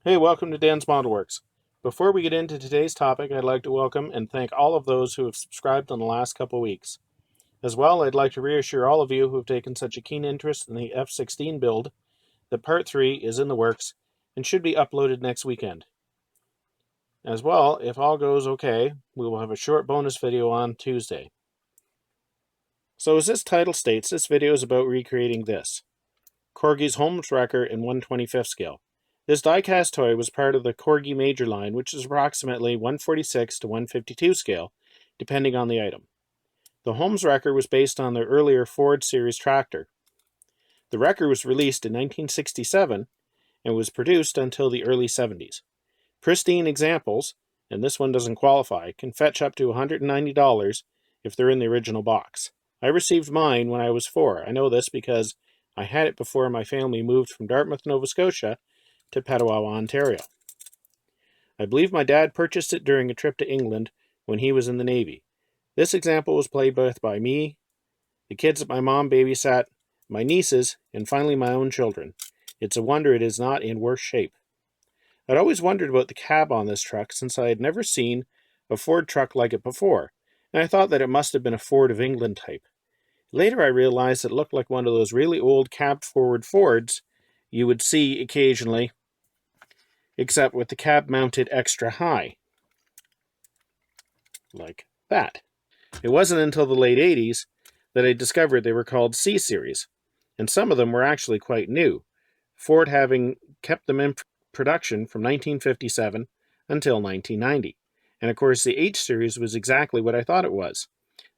Hey, welcome to Dan's Model Works. Before we get into today's topic, I'd like to welcome and thank all of those who have subscribed in the last couple weeks. As well, I'd like to reassure all of you who have taken such a keen interest in the F-16 build that Part 3 is in the works and should be uploaded next weekend. As well, if all goes okay, we will have a short bonus video on Tuesday. So as this title states, this video is about recreating this. Corgi's Holmes Wrecker in 1/25th scale. This die-cast toy was part of the Corgi Major line, which is approximately 146 to 152 scale, depending on the item. The Holmes Wrecker was based on the earlier Ford series tractor. The Wrecker was released in 1967 and was produced until the early 70s. Pristine examples, and this one doesn't qualify, can fetch up to $190 if they're in the original box. I received mine when I was 4. I know this because I had it before my family moved from Dartmouth, Nova Scotia to Petawawa, Ontario. I believe my dad purchased it during a trip to England when he was in the Navy. This example was played both by me, the kids that my mom babysat, my nieces, and finally my own children. It's a wonder it is not in worse shape. I'd always wondered about the cab on this truck since I had never seen a Ford truck like it before, and I thought that it must have been a Ford of England type. Later I realized it looked like one of those really old cab-forward Fords you would see occasionally, except with the cab mounted extra high. Like that. It wasn't until the late 80s that I discovered they were called C-series, and some of them were actually quite new, Ford having kept them in production from 1957 until 1990. And of course the H-series was exactly what I thought it was.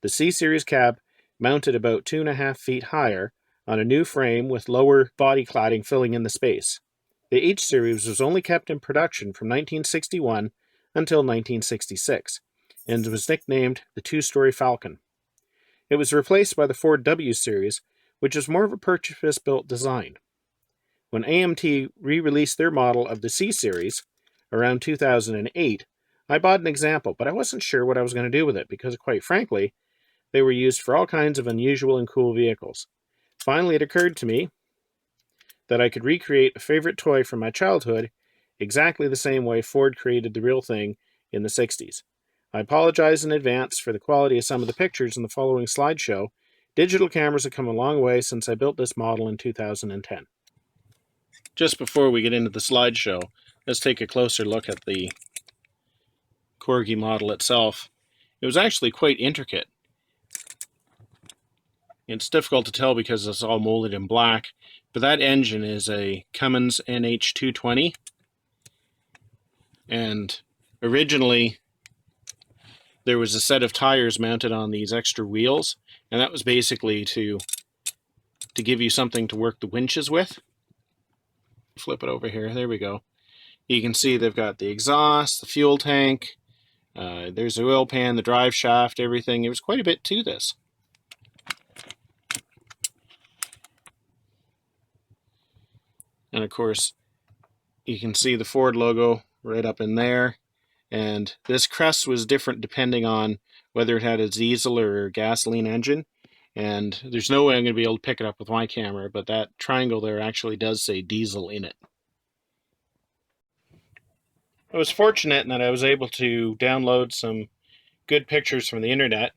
The C-series cab mounted about 2.5 feet higher on a new frame with lower body cladding filling in the space. The H-series was only kept in production from 1961 until 1966, and was nicknamed the two-story Falcon. It was replaced by the Ford W-series, which is more of a purpose-built design. When AMT re-released their model of the C-series around 2008, I bought an example, but I wasn't sure what I was going to do with it because, quite frankly, they were used for all kinds of unusual and cool vehicles. Finally, it occurred to me that I could recreate a favorite toy from my childhood exactly the same way Ford created the real thing in the 60s. I apologize in advance for the quality of some of the pictures in the following slideshow. Digital cameras have come a long way since I built this model in 2010. Just before we get into the slideshow, let's take a closer look at the Corgi model itself. It was actually quite intricate. It's difficult to tell because it's all molded in black, but that engine is a Cummins NH220, and originally there was a set of tires mounted on these extra wheels, and that was basically to give you something to work the winches with. Flip it over here, there we go. You can see they've got the exhaust, the fuel tank, there's the oil pan, the drive shaft, everything. There was quite a bit to this. And of course, you can see the Ford logo right up in there. And this crest was different depending on whether it had a diesel or gasoline engine. And there's no way I'm going to be able to pick it up with my camera, but that triangle there actually does say diesel in it. I was fortunate in that I was able to download some good pictures from the internet.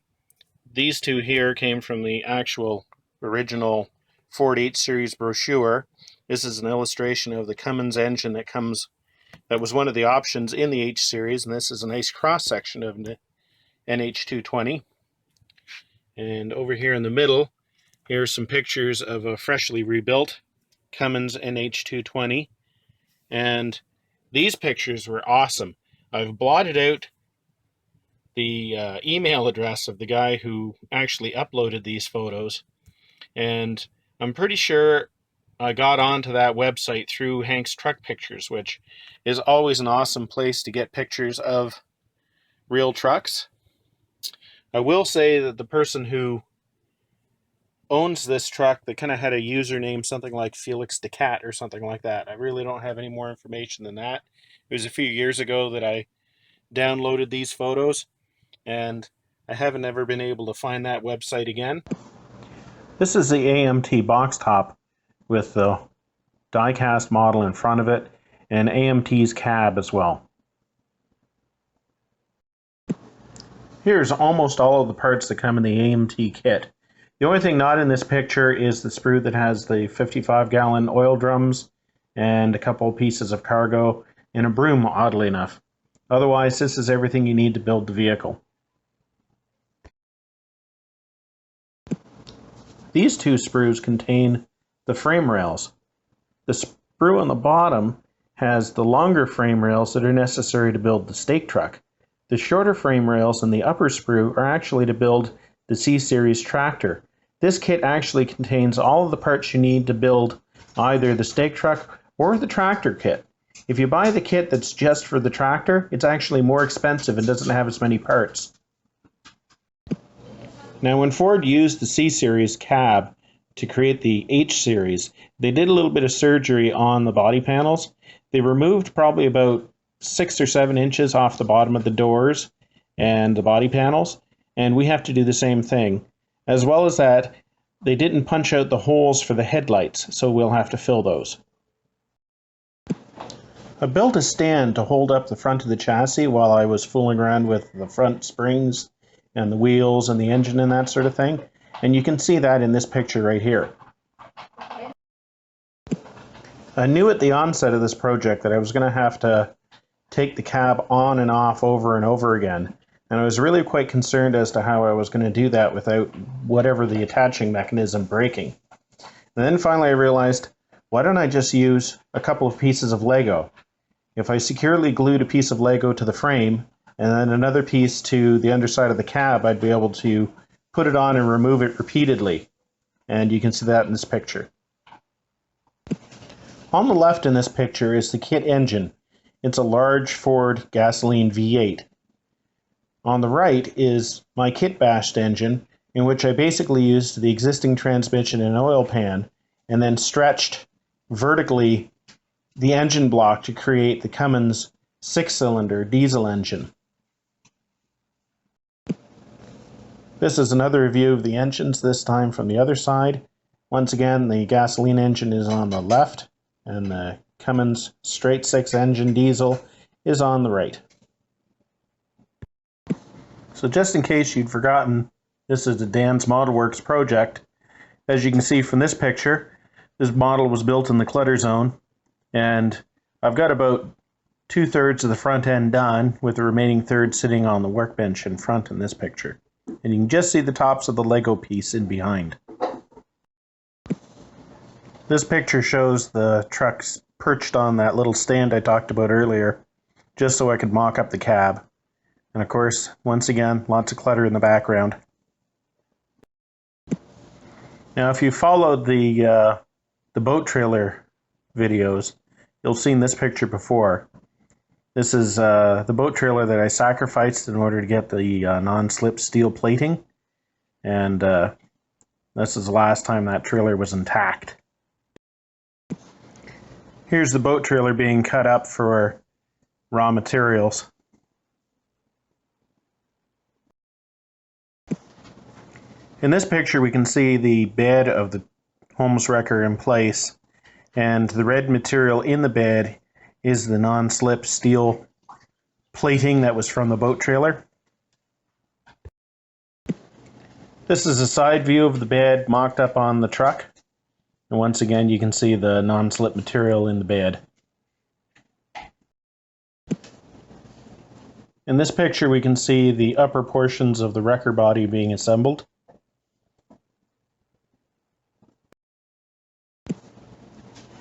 These two here came from the actual original Ford H-series brochure. This is an illustration of the Cummins engine that was one of the options in the H-series, and this is a nice cross-section of the NH220. And over here in the middle, here are some pictures of a freshly rebuilt Cummins NH220. And these pictures were awesome. I've blotted out the email address of the guy who actually uploaded these photos, and I'm pretty sure I got onto that website through Hank's Truck Pictures, which is always an awesome place to get pictures of real trucks. I will say that the person who owns this truck, that kind of had a username, something like Felix DeCat or something like that. I really don't have any more information than that. It was a few years ago that I downloaded these photos, and I haven't ever been able to find that website again. This is the AMT box top with the die-cast model in front of it, and AMT's cab as well. Here's almost all of the parts that come in the AMT kit. The only thing not in this picture is the sprue that has the 55-gallon oil drums and a couple pieces of cargo and a broom, oddly enough. Otherwise, this is everything you need to build the vehicle. These two sprues contain the frame rails. The sprue on the bottom has the longer frame rails that are necessary to build the stake truck. The shorter frame rails in the upper sprue are actually to build the C-series tractor. This kit actually contains all of the parts you need to build either the stake truck or the tractor kit. If you buy the kit that's just for the tractor, it's actually more expensive and doesn't have as many parts. Now, when Ford used the C-series cab to create the H-series, they did a little bit of surgery on the body panels. They removed probably about 6 or 7 inches off the bottom of the doors and the body panels, and we have to do the same thing. As well as that, they didn't punch out the holes for the headlights, so we'll have to fill those. I built a stand to hold up the front of the chassis while I was fooling around with the front springs and the wheels and the engine and that sort of thing, and you can see that in this picture right here. I knew at the onset of this project that I was going to have to take the cab on and off over and over again, and I was really quite concerned as to how I was going to do that without whatever the attaching mechanism breaking. And then finally I realized, why don't I just use a couple of pieces of Lego? If I securely glued a piece of Lego to the frame and then another piece to the underside of the cab, I'd be able to put it on and remove it repeatedly, and you can see that in this picture. On the left in this picture is the kit engine. It's a large Ford gasoline V8. On the right is my kit bashed engine, in which I basically used the existing transmission and oil pan and then stretched vertically the engine block to create the Cummins 6-cylinder diesel engine. This is another view of the engines, this time from the other side. Once again, the gasoline engine is on the left, and the Cummins straight 6 engine diesel is on the right. So just in case you'd forgotten, this is the Dan's Model Works project. As you can see from this picture, this model was built in the clutter zone, and I've got about 2/3 of the front end done, with the remaining third sitting on the workbench in front in this picture. And you can just see the tops of the Lego piece in behind. This picture shows the trucks perched on that little stand I talked about earlier, just so I could mock up the cab. And of course, once again, lots of clutter in the background. Now, if you followed the boat trailer videos, you'll have seen this picture before. This is the boat trailer that I sacrificed in order to get the non-slip steel plating, and this is the last time that trailer was intact. Here's the boat trailer being cut up for raw materials. In this picture we can see the bed of the Holmes Wrecker in place, and the red material in the bed is the non-slip steel plating that was from the boat trailer. This is a side view of the bed mocked up on the truck, and once again you can see the non-slip material in the bed. In this picture we can see the upper portions of the wrecker body being assembled.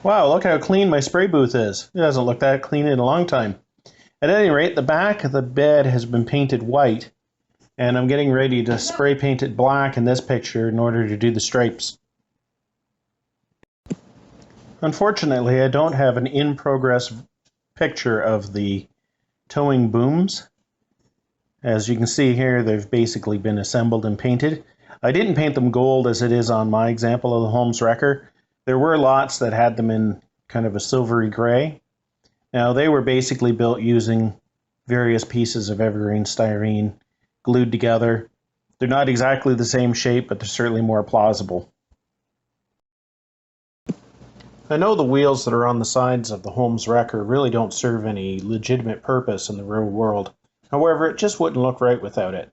Wow, look how clean my spray booth is. It hasn't looked that clean in a long time. At any rate, the back of the bed has been painted white, and I'm getting ready to spray paint it black in this picture in order to do the stripes. Unfortunately, I don't have an in-progress picture of the towing booms. As you can see here, they've basically been assembled and painted. I didn't paint them gold as it is on my example of the Holmes Wrecker. There were lots that had them in kind of a silvery gray. Now, they were basically built using various pieces of evergreen styrene glued together. They're not exactly the same shape, but they're certainly more plausible. I know the wheels that are on the sides of the Holmes Wrecker really don't serve any legitimate purpose in the real world. However, it just wouldn't look right without it.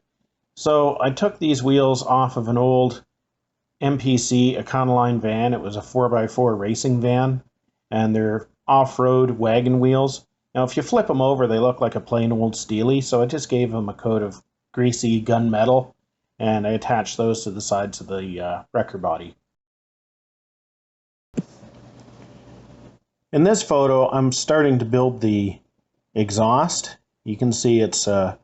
So I took these wheels off of an old MPC Econoline van. It was a 4x4 racing van, and they're off-road wagon wheels. Now, if you flip them over, they look like a plain old Steely, so I just gave them a coat of greasy gunmetal, and I attached those to the sides of the wrecker body. In this photo, I'm starting to build the exhaust. You can see it's the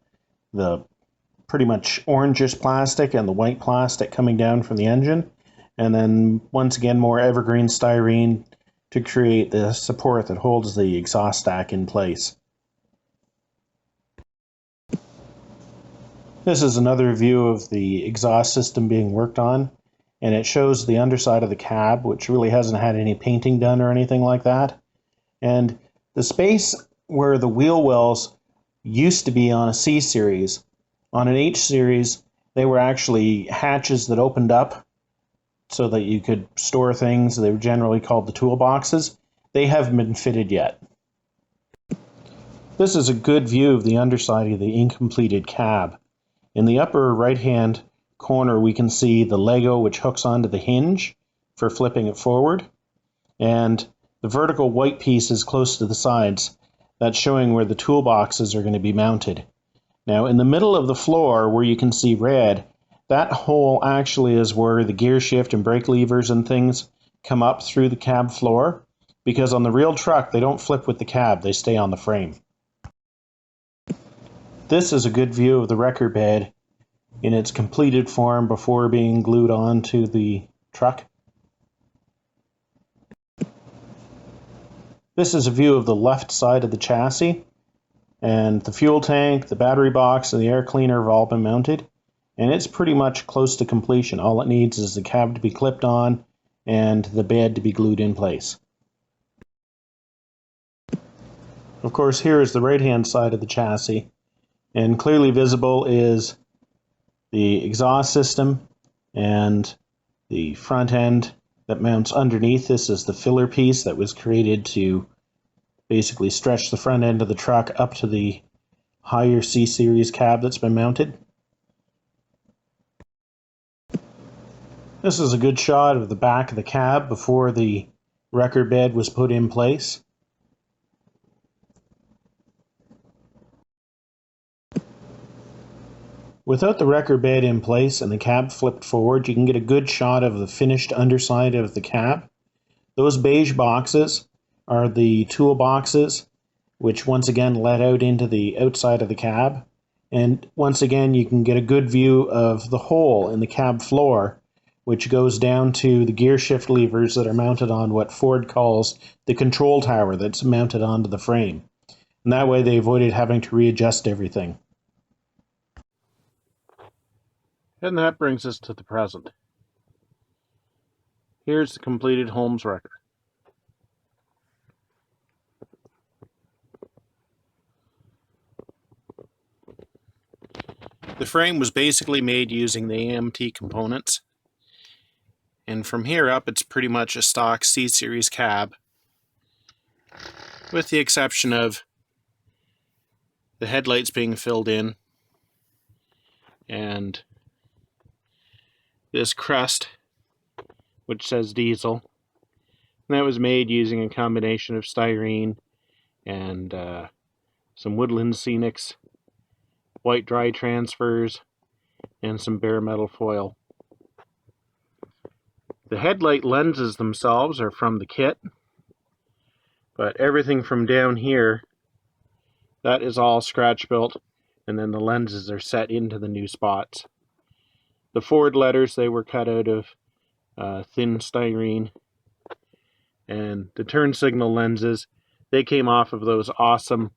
pretty much orangish plastic and the white plastic coming down from the engine. And then once again, more evergreen styrene to create the support that holds the exhaust stack in place. This is another view of the exhaust system being worked on, and it shows the underside of the cab, which really hasn't had any painting done or anything like that. And the space where the wheel wells used to be on a C-series, on an H-series, they were actually hatches that opened up so that you could store things. They were generally called the toolboxes. They haven't been fitted yet. This is a good view of the underside of the incompleted cab. In the upper right-hand corner, we can see the Lego which hooks onto the hinge for flipping it forward, and the vertical white piece is close to the sides. That's showing where the toolboxes are going to be mounted. Now, in the middle of the floor, where you can see red, that hole actually is where the gear shift and brake levers and things come up through the cab floor, because on the real truck, they don't flip with the cab, they stay on the frame. This is a good view of the wrecker bed in its completed form before being glued onto the truck. This is a view of the left side of the chassis, and the fuel tank, the battery box, and the air cleaner have all been mounted, and it's pretty much close to completion. All it needs is the cab to be clipped on and the bed to be glued in place. Of course, here is the right-hand side of the chassis, and clearly visible is the exhaust system and the front end that mounts underneath. This is the filler piece that was created to basically stretch the front end of the truck up to the higher C-series cab that's been mounted. This is a good shot of the back of the cab before the wrecker bed was put in place. Without the wrecker bed in place and the cab flipped forward, you can get a good shot of the finished underside of the cab. Those beige boxes are the toolboxes, which once again let out into the outside of the cab. And once again, you can get a good view of the hole in the cab floor, which goes down to the gear shift levers that are mounted on what Ford calls the control tower that's mounted onto the frame. And that way they avoided having to readjust everything. And that brings us to the present. Here's the completed Holmes Wrecker. The frame was basically made using the AMT components, and from here up it's pretty much a stock C-series cab, with the exception of the headlights being filled in and this crust which says diesel, and that was made using a combination of styrene and some Woodland Scenics white dry transfers and some bare metal foil. The headlight lenses themselves are from the kit, but everything from down here, that is all scratch built, and then the lenses are set into the new spots. The Ford letters, they were cut out of thin styrene, and the turn signal lenses, they came off of those awesome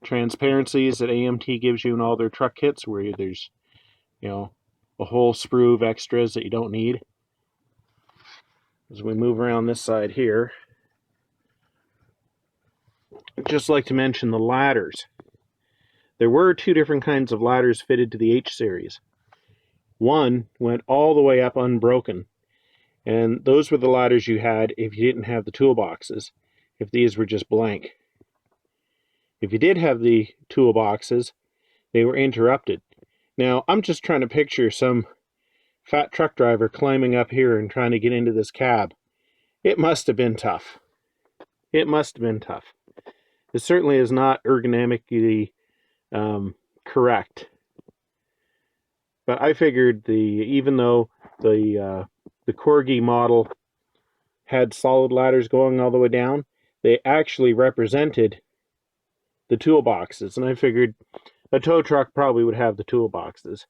transparencies that AMT gives you in all their truck kits, where there's, you know, a whole sprue of extras that you don't need. As we move around this side here, I'd just like to mention the ladders. There were two different kinds of ladders fitted to the H-series. One went all the way up unbroken, And those were the ladders you had if you didn't have the toolboxes, if these were just blank. If you did have the toolboxes, they were interrupted. Now, I'm just trying to picture some fat truck driver climbing up here and trying to get into this cab. It must have been tough. It must have been tough. It certainly is not ergonomically correct. But I figured even though the Corgi model had solid ladders going all the way down, they actually represented the toolboxes, and I figured a tow truck probably would have the toolboxes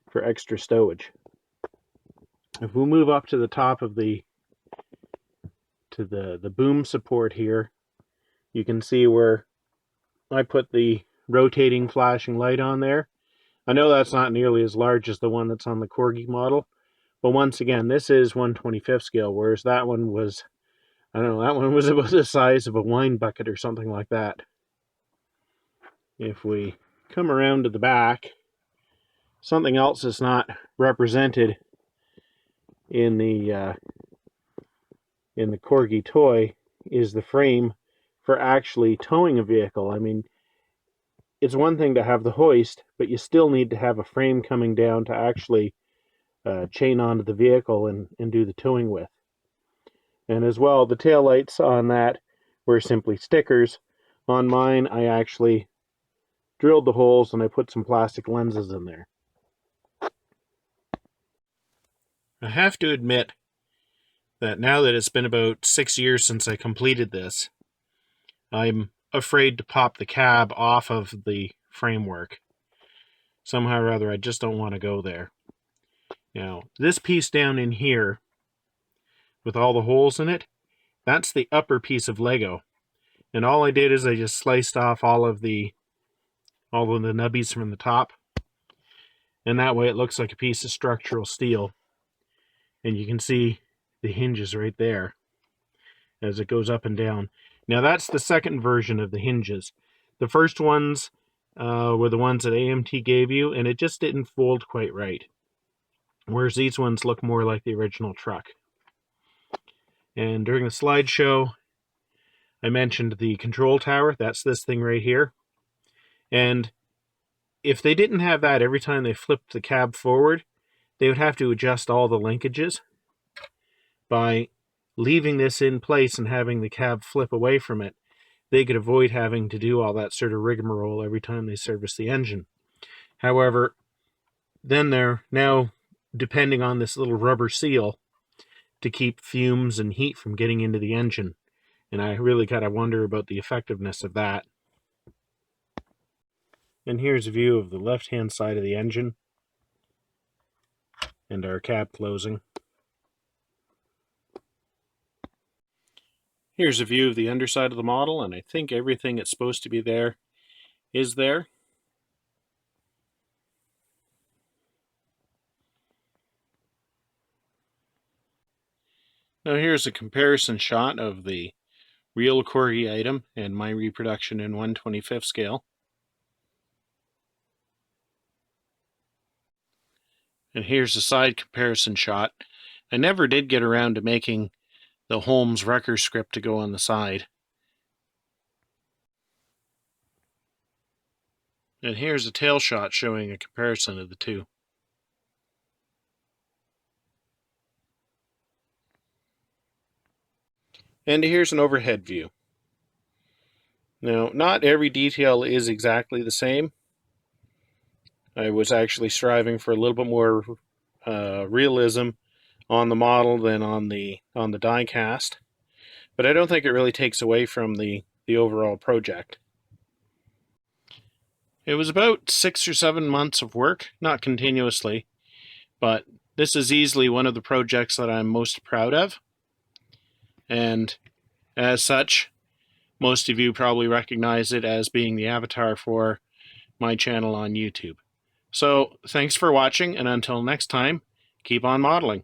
for extra stowage. If we move up to the top of the boom support here, you can see where I put the rotating flashing light on there. I know that's not nearly as large as the one that's on the Corgi model, but once again, this is 1/25th scale, whereas that one was, I don't know, that one was about the size of a wine bucket or something like that. If we come around to the back, something else that's not represented in the Corgi toy is the frame for actually towing a vehicle. I mean, it's one thing to have the hoist, but you still need to have a frame coming down to actually chain onto the vehicle and do the towing with. And as well, the taillights on that were simply stickers. On mine, I actually drilled the holes and I put some plastic lenses in there. I have to admit that now that it's been about 6 years since I completed this, I'm afraid to pop the cab off of the framework. Somehow or other, I just don't want to go there. Now, this piece down in here, with all the holes in it, that's the upper piece of Lego. And all I did is I just sliced off all of the nubbies from the top. And that way it looks like a piece of structural steel. And you can see the hinges right there as it goes up and down. Now that's the second version of the hinges. The first ones were the ones that AMT gave you, and it just didn't fold quite right. Whereas these ones look more like the original truck. And during the slideshow, I mentioned the control tower. That's this thing right here. And if they didn't have that every time they flipped the cab forward, they would have to adjust all the linkages. By leaving this in place and having the cab flip away from it, they could avoid having to do all that sort of rigmarole every time they service the engine. However, then they're now depending on this little rubber seal to keep fumes and heat from getting into the engine. And I really gotta wonder about the effectiveness of that. And here's a view of the left-hand side of the engine and our cab closing. Here's a view of the underside of the model, and I think everything that's supposed to be there is there. Now here's a comparison shot of the real Corgi item and my reproduction in 1/25th scale. And here's a side comparison shot. I never did get around to making the Holmes Wrecker script to go on the side. And here's a tail shot showing a comparison of the two. And here's an overhead view. Now, not every detail is exactly the same. I was actually striving for a little bit more realism on the model than on the die cast, but I don't think it really takes away from the overall project. It was about 6 or 7 months of work, not continuously, but this is easily one of the projects that I'm most proud of, and as such, most of you probably recognize it as being the avatar for my channel on YouTube. So, thanks for watching, and until next time, keep on modeling.